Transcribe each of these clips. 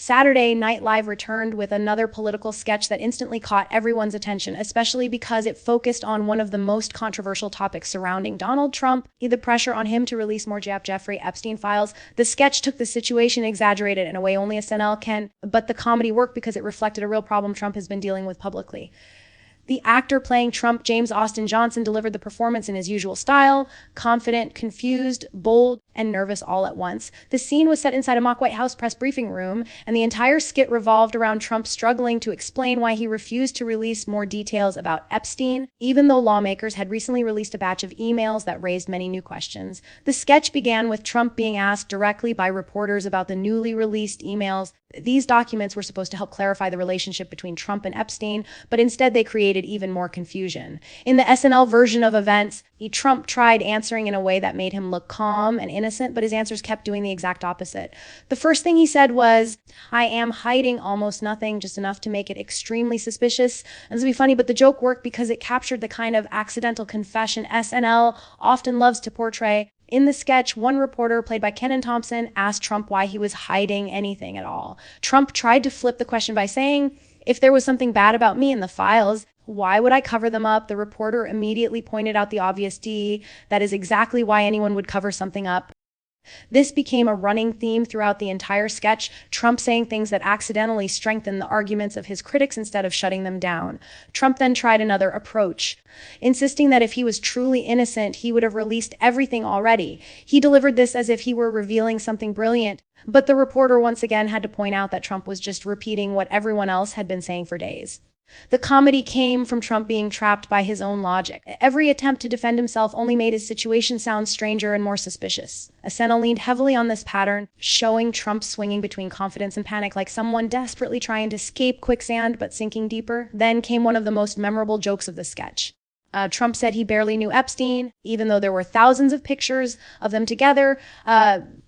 Saturday Night Live returned with another political sketch that instantly caught everyone's attention, especially because it focused on one of the most controversial topics surrounding Donald Trump, the pressure on him to release more Jeffrey Epstein files. The sketch took the situation, exaggerated in a way only SNL can, but the comedy worked because it reflected a real problem Trump has been dealing with publicly. The actor playing Trump, James Austin Johnson, delivered the performance in his usual style, confident, confused, bold, and nervous all at once. The scene was set inside a mock White House press briefing room, and the entire skit revolved around Trump struggling to explain why he refused to release more details about Epstein, even though lawmakers had recently released a batch of emails that raised many new questions. The sketch began with Trump being asked directly by reporters about the newly released emails. These documents were supposed to help clarify the relationship between Trump and Epstein, but instead they created even more confusion. In the SNL version of events, Trump tried answering in a way that made him look calm and innocent, but his answers kept doing the exact opposite. The first thing he said was, "I am hiding almost nothing, just enough to make it extremely suspicious." And this would be funny, but the joke worked because it captured the kind of accidental confession SNL often loves to portray. In the sketch, one reporter, played by Kenan Thompson, asked Trump why he was hiding anything at all. Trump tried to flip the question by saying, "If there was something bad about me in the files, why would I cover them up?" The reporter immediately pointed out the obvious that is exactly why anyone would cover something up. This became a running theme throughout the entire sketch, Trump saying things that accidentally strengthened the arguments of his critics instead of shutting them down. Trump then tried another approach, insisting that if he was truly innocent, he would have released everything already. He delivered this as if he were revealing something brilliant, but the reporter once again had to point out that Trump was just repeating what everyone else had been saying for days. The comedy came from Trump being trapped by his own logic. Every attempt to defend himself only made his situation sound stranger and more suspicious. SNL leaned heavily on this pattern, showing Trump swinging between confidence and panic like someone desperately trying to escape quicksand but sinking deeper. Then came one of the most memorable jokes of the sketch. Trump said he barely knew Epstein, even though there were thousands of pictures of them together.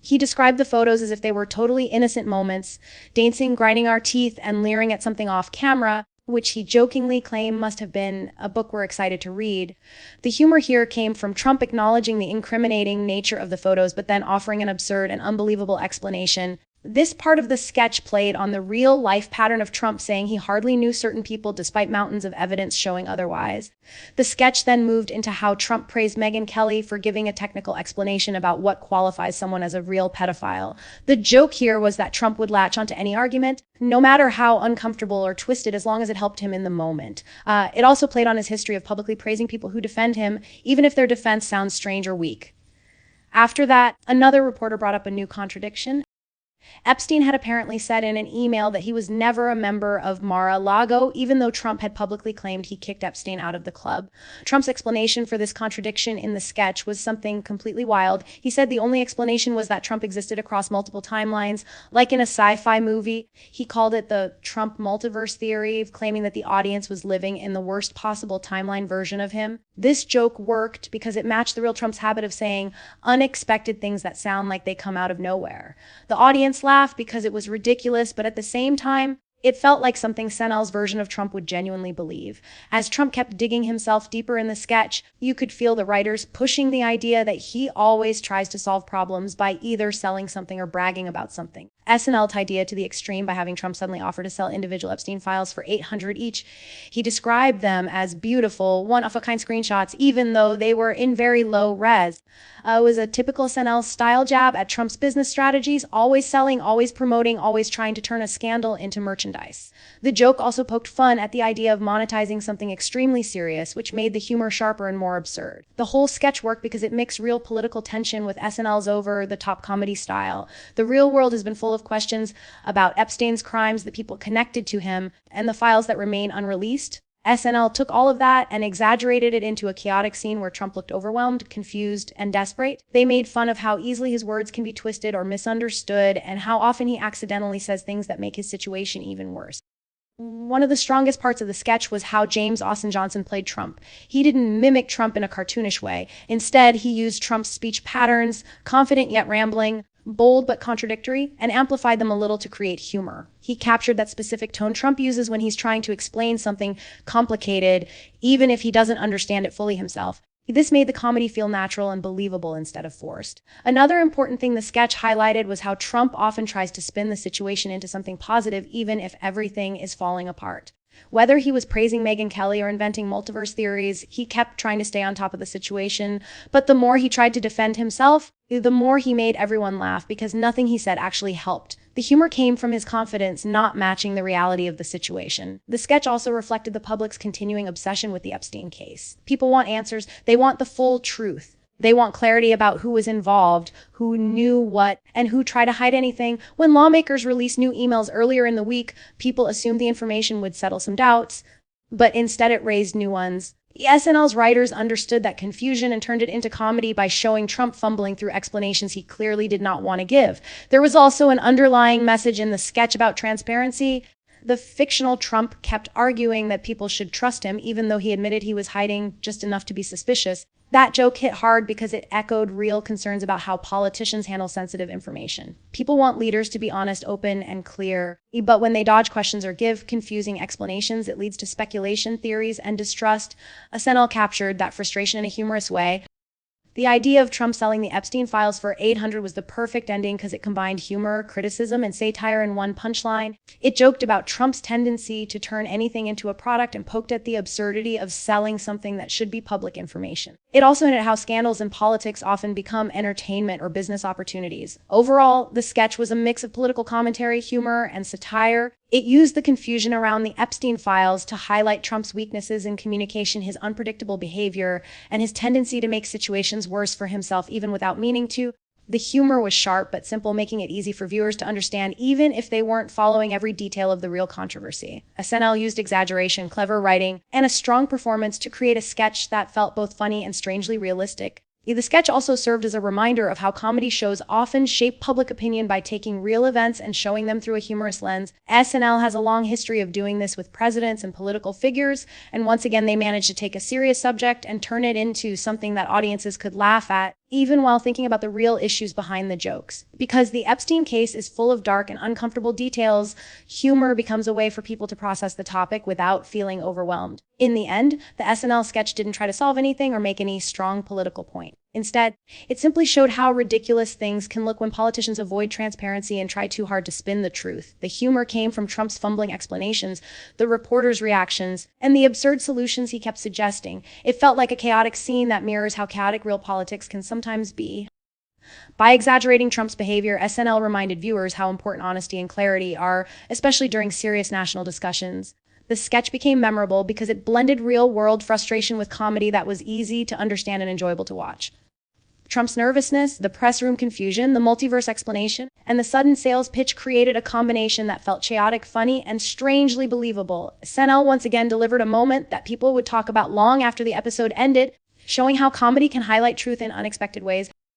He described the photos as if they were totally innocent moments, dancing, grinding our teeth, and leering at something off camera, which he jokingly claimed must have been a book we're excited to read. The humor here came from Trump acknowledging the incriminating nature of the photos, but then offering an absurd and unbelievable explanation. This part of the sketch played on the real-life pattern of Trump saying he hardly knew certain people despite mountains of evidence showing otherwise. The sketch then moved into how Trump praised Megyn Kelly for giving a technical explanation about what qualifies someone as a real pedophile. The joke here was that Trump would latch onto any argument, no matter how uncomfortable or twisted, as long as it helped him in the moment. It also played on his history of publicly praising people who defend him, even if their defense sounds strange or weak. After that, another reporter brought up a new contradiction. Epstein had apparently said in an email that he was never a member of Mar-a-Lago, even though Trump had publicly claimed he kicked Epstein out of the club. Trump's explanation for this contradiction in the sketch was something completely wild. He said the only explanation was that Trump existed across multiple timelines, like in a sci-fi movie. He called it the Trump Multiverse theory, claiming that the audience was living in the worst possible timeline version of him. This joke worked because it matched the real Trump's habit of saying unexpected things that sound like they come out of nowhere. The audience laughed because it was ridiculous, but at the same time, it felt like something SNL's version of Trump would genuinely believe. As Trump kept digging himself deeper in the sketch, you could feel the writers pushing the idea that he always tries to solve problems by either selling something or bragging about something. SNL tied idea to the extreme by having Trump suddenly offer to sell individual Epstein files for $800 each. He described them as beautiful, one-of-a-kind screenshots, even though they were in very low res. It was a typical SNL style jab at Trump's business strategies, always selling, always promoting, always trying to turn a scandal into merchandise. The joke also poked fun at the idea of monetizing something extremely serious, which made the humor sharper and more absurd. The whole sketch worked because it mixed real political tension with SNL's over-the-top comedy style. The real world has been full of questions about Epstein's crimes, the people connected to him, and the files that remain unreleased. SNL took all of that and exaggerated it into a chaotic scene where Trump looked overwhelmed, confused, and desperate. They made fun of how easily his words can be twisted or misunderstood, and how often he accidentally says things that make his situation even worse. One of the strongest parts of the sketch was how James Austin Johnson played Trump. He didn't mimic Trump in a cartoonish way. Instead, he used Trump's speech patterns, confident yet rambling, bold but contradictory, and amplified them a little to create humor. He captured that specific tone Trump uses when he's trying to explain something complicated, even if he doesn't understand it fully himself. This made the comedy feel natural and believable instead of forced. Another important thing the sketch highlighted was how Trump often tries to spin the situation into something positive, even if everything is falling apart. Whether he was praising Megyn Kelly or inventing multiverse theories, he kept trying to stay on top of the situation. But the more he tried to defend himself, the more he made everyone laugh because nothing he said actually helped. The humor came from his confidence not matching the reality of the situation. The sketch also reflected the public's continuing obsession with the Epstein case. People want answers. They want the full truth. They want clarity about who was involved, who knew what, and who tried to hide anything. When lawmakers released new emails earlier in the week, people assumed the information would settle some doubts, but instead it raised new ones. SNL's writers understood that confusion and turned it into comedy by showing Trump fumbling through explanations he clearly did not want to give. There was also an underlying message in the sketch about transparency. The fictional Trump kept arguing that people should trust him, even though he admitted he was hiding just enough to be suspicious. That joke hit hard because it echoed real concerns about how politicians handle sensitive information. People want leaders to be honest, open, and clear. But when they dodge questions or give confusing explanations, it leads to speculation, theories, and distrust. SNL captured that frustration in a humorous way. The idea of Trump selling the Epstein files for $800 was the perfect ending because it combined humor, criticism, and satire in one punchline. It joked about Trump's tendency to turn anything into a product and poked at the absurdity of selling something that should be public information. It also hinted at how scandals in politics often become entertainment or business opportunities. Overall, the sketch was a mix of political commentary, humor, and satire. It used the confusion around the Epstein files to highlight Trump's weaknesses in communication, his unpredictable behavior, and his tendency to make situations worse for himself even without meaning to. The humor was sharp but simple, making it easy for viewers to understand even if they weren't following every detail of the real controversy. SNL used exaggeration, clever writing, and a strong performance to create a sketch that felt both funny and strangely realistic. The sketch also served as a reminder of how comedy shows often shape public opinion by taking real events and showing them through a humorous lens. SNL has a long history of doing this with presidents and political figures, and once again they managed to take a serious subject and turn it into something that audiences could laugh at, even while thinking about the real issues behind the jokes. Because the Epstein case is full of dark and uncomfortable details, humor becomes a way for people to process the topic without feeling overwhelmed. In the end, the SNL sketch didn't try to solve anything or make any strong political point. Instead, it simply showed how ridiculous things can look when politicians avoid transparency and try too hard to spin the truth. The humor came from Trump's fumbling explanations, the reporters' reactions, and the absurd solutions he kept suggesting. It felt like a chaotic scene that mirrors how chaotic real politics can sometimes be. By exaggerating Trump's behavior, SNL reminded viewers how important honesty and clarity are, especially during serious national discussions. The sketch became memorable because it blended real-world frustration with comedy that was easy to understand and enjoyable to watch. Trump's nervousness, the press room confusion, the multiverse explanation, and the sudden sales pitch created a combination that felt chaotic, funny, and strangely believable. SNL once again delivered a moment that people would talk about long after the episode ended, showing how comedy can highlight truth in unexpected ways.